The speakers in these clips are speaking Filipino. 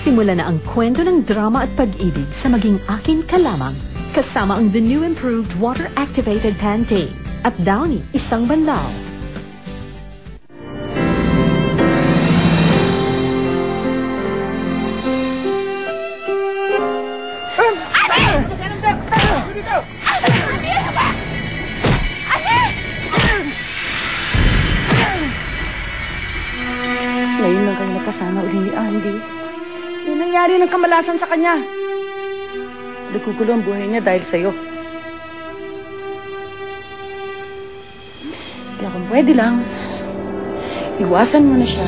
Nagsimula na ang kwento ng drama at pag-ibig sa Maging Akin Ka Lamang, kasama ang the new improved water-activated Pantene at Downy Isang Banlaw. Ngayon lang kayo nagkasama uli ni Andy. Yung nangyari ng kamalasan sa kanya. Nagkugulo ang buhay niya dahil sa'yo. Kaya kung pwede lang, iwasan mo na siya.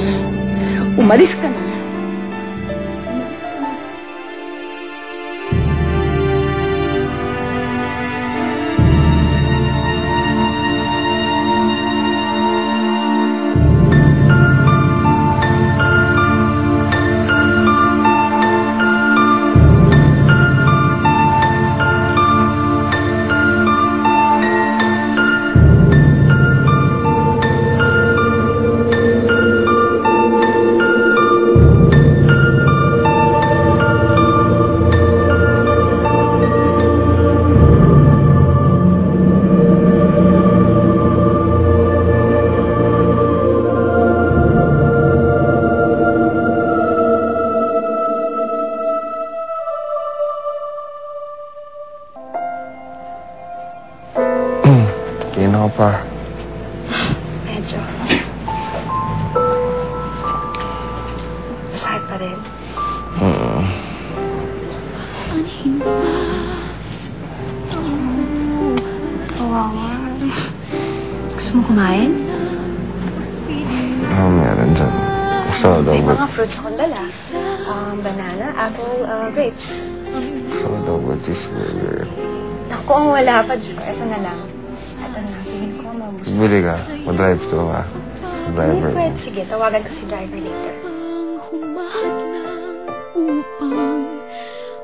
Umalis ka na. Umalis ka na. Kino pa? Medyo. Masakit pa rin. Kawawa. Gusto mo kumain? Meron dyan. Gusto daw May mga fruits akong dala. Banana, apple, grapes. Gusto daw ba cheeseburger? Naku, ang wala pa. Diyos ko, esa na lang. Ito na, pingin ko, magusto. Bili ka. Mag-drive to ka. Driver. Pwede, sige. Tawagan ko si driver later. Upang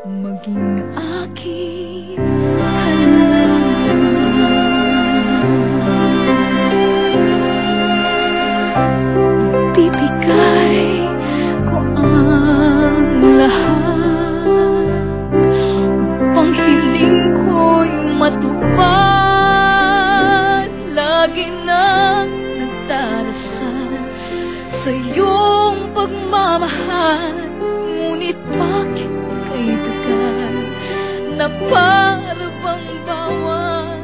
maging akin ibibigay ko ang lahat upang hiling ko'y matupad. Lagi nang nagdarasal sa iyong pagmamahal, ngunit bakit kay tagal na para bang bawal?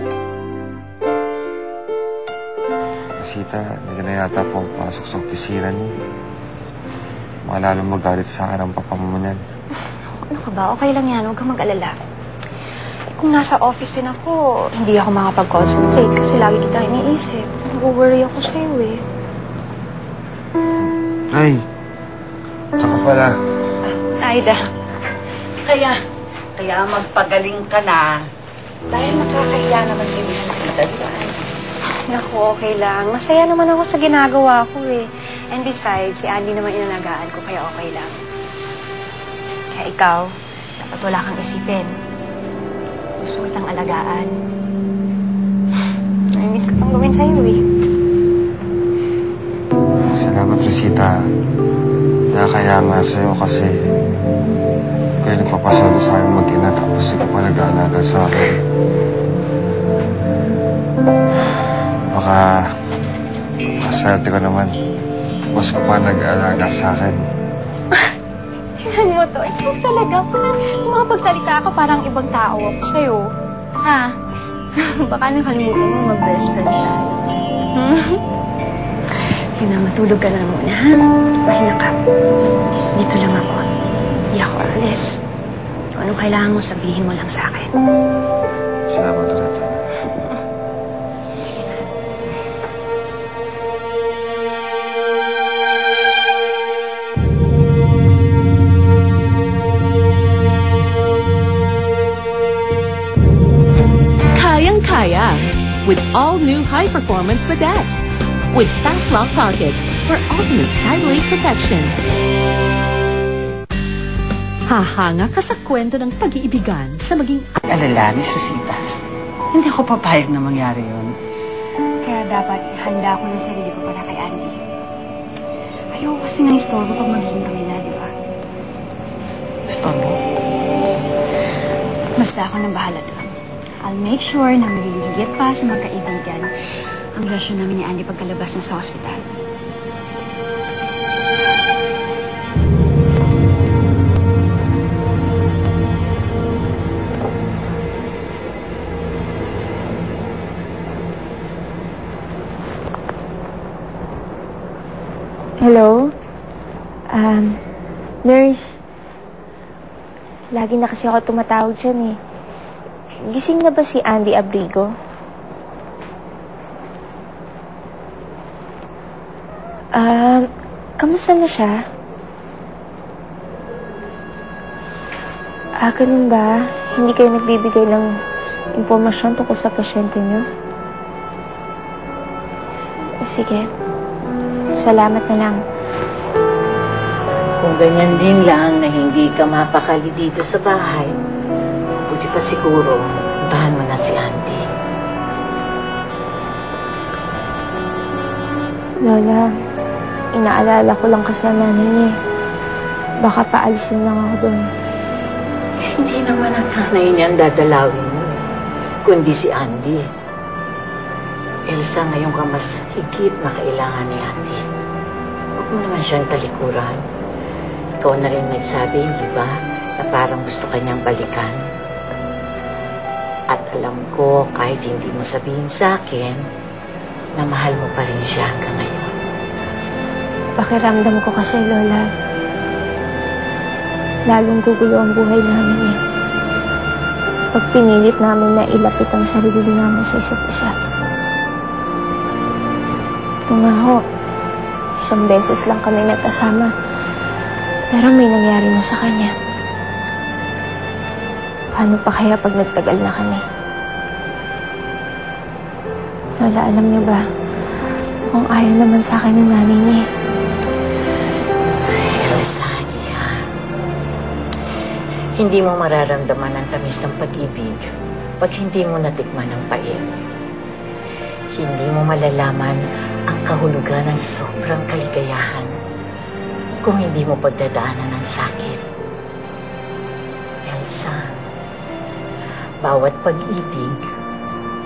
Sita, hindi ka na yata pumapasok sa opisina niyo. Malalong magalit sa akin ang papa mo niyan. Ano ka ba? Okay lang yan. Huwag kang mag-alala. Kung nasa office din ako, hindi ako makapag-concentrate kasi lagi kita iniisip. Nag-worry ako sa'yo eh. Ay! Tsaka pala. Aida. Kaya magpagaling ka na. Dahil nakakahiya naman kayo ni Susita, di ba? Naku, okay lang. Masaya naman ako sa ginagawa ko eh. And besides, si Andy naman inalagaan ko, kaya okay lang. Kaya ikaw, dapat wala kang isipin. Gusto kitang alagaan. Namiss ko itong gawin sa'yo eh. Salamat, Rosita. Nakakaya nga sa'yo kasi kayo nagpapasalo sa akin mag-ina tapos ikaw pa nag-aalaga sa akin. Baka maswerte ko naman. Mas ka pa nag-aalaga sa akin. Tingnan mo to. Ikaw talaga. Makapagsalita ka parang ibang tao ako sa'yo. Ha? Baka nakalimutan mo mag-best friends tayo. Sige na, matulog ka na muna, ha? Pahinga ka. Dito lang ako. Hindi ako alis. Kung anong kailangan mo, sabihin mo lang sa akin. Salamat ulit. Sige na. Kayang-kaya with all-new high-performance Bagas with fast lock pockets for ultimate side leak protection. Hahanga ka sa kwento ng pag-iibigan sa Maging Alala ni Susita. Hindi ako papayag na mangyari yun. Kaya dapat handa ko ng sarili ko para kay Andy. Ayoko kasi ng istorbo pag magiging kami na, di ba? gusto mo. Basta ako nang bahala doon. I'll make sure na maliliit pa sa magkaibigan ang relasyon namin ni Andy pagkalabas na sa hospital. Hello? Nurse. Lagi na kasi ako tumatawag dyan eh. Gising na ba si Andy Abrigo? Kamusta na siya? Ganun ba? Hindi kayo nagbibigay ng impormasyon tungkol sa pasyente niyo? Sige. Salamat na lang. Kung ganyan din lang na hindi ka mapakali dito sa bahay, buti pa siguro, puntahan mo na si Auntie. Lola, inaalala ko lang kasi ang nanay niya. Baka paalisin lang ako doon. Hindi naman ang nanay niya ang dadalawin mo, kundi si Andy. Elsa, ngayon ka mas higit na kailangan ni Auntie. Huwag mo naman siyang talikuran. Ikaw na rin nagsabi, hindi ba, na parang gusto kanyang balikan. At alam ko, kahit hindi mo sabihin sa akin, na mahal mo pa rin siya hanggang ngayon. Pakiramdam ko kasi, Lola, lalong gugulo ang buhay namin eh. Pag pinilit namin na ilapit ang sarili namin sa isa't isa. Kung nga ho, isang beses lang kami nagkasama, pero may nangyari na sa kanya. Paano pa kaya pag nagtagal na kami? Lola, alam niyo ba, kung ayaw naman sa akin ng nanay niya. Elsa, hindi mo mararamdaman ang tamis ng pag-ibig pag hindi mo natikman ang pait. Hindi mo malalaman ang kahulugan ng sobrang kaligayahan kung hindi mo pagdadaanan ng sakit. Elsa, bawat pag-ibig,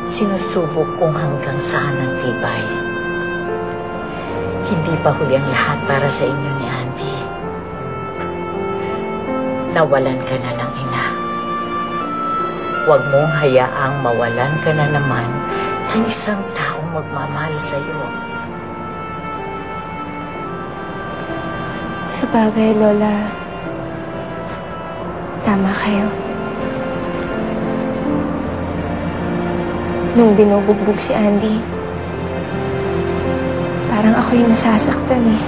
sinusubok kung hanggang saan ang tibay. Hindi pa huli ang lahat para sa inyo ni Andy. Nawalan ka na ng ina. Huwag mong hayaang mawalan ka na naman ng isang taong magmamahal sa'yo. Sa bagay, Lola, tama kayo. Nung binubugbog si Andy, parang ako yung nasasaktan eh.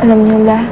Alam niyo, La,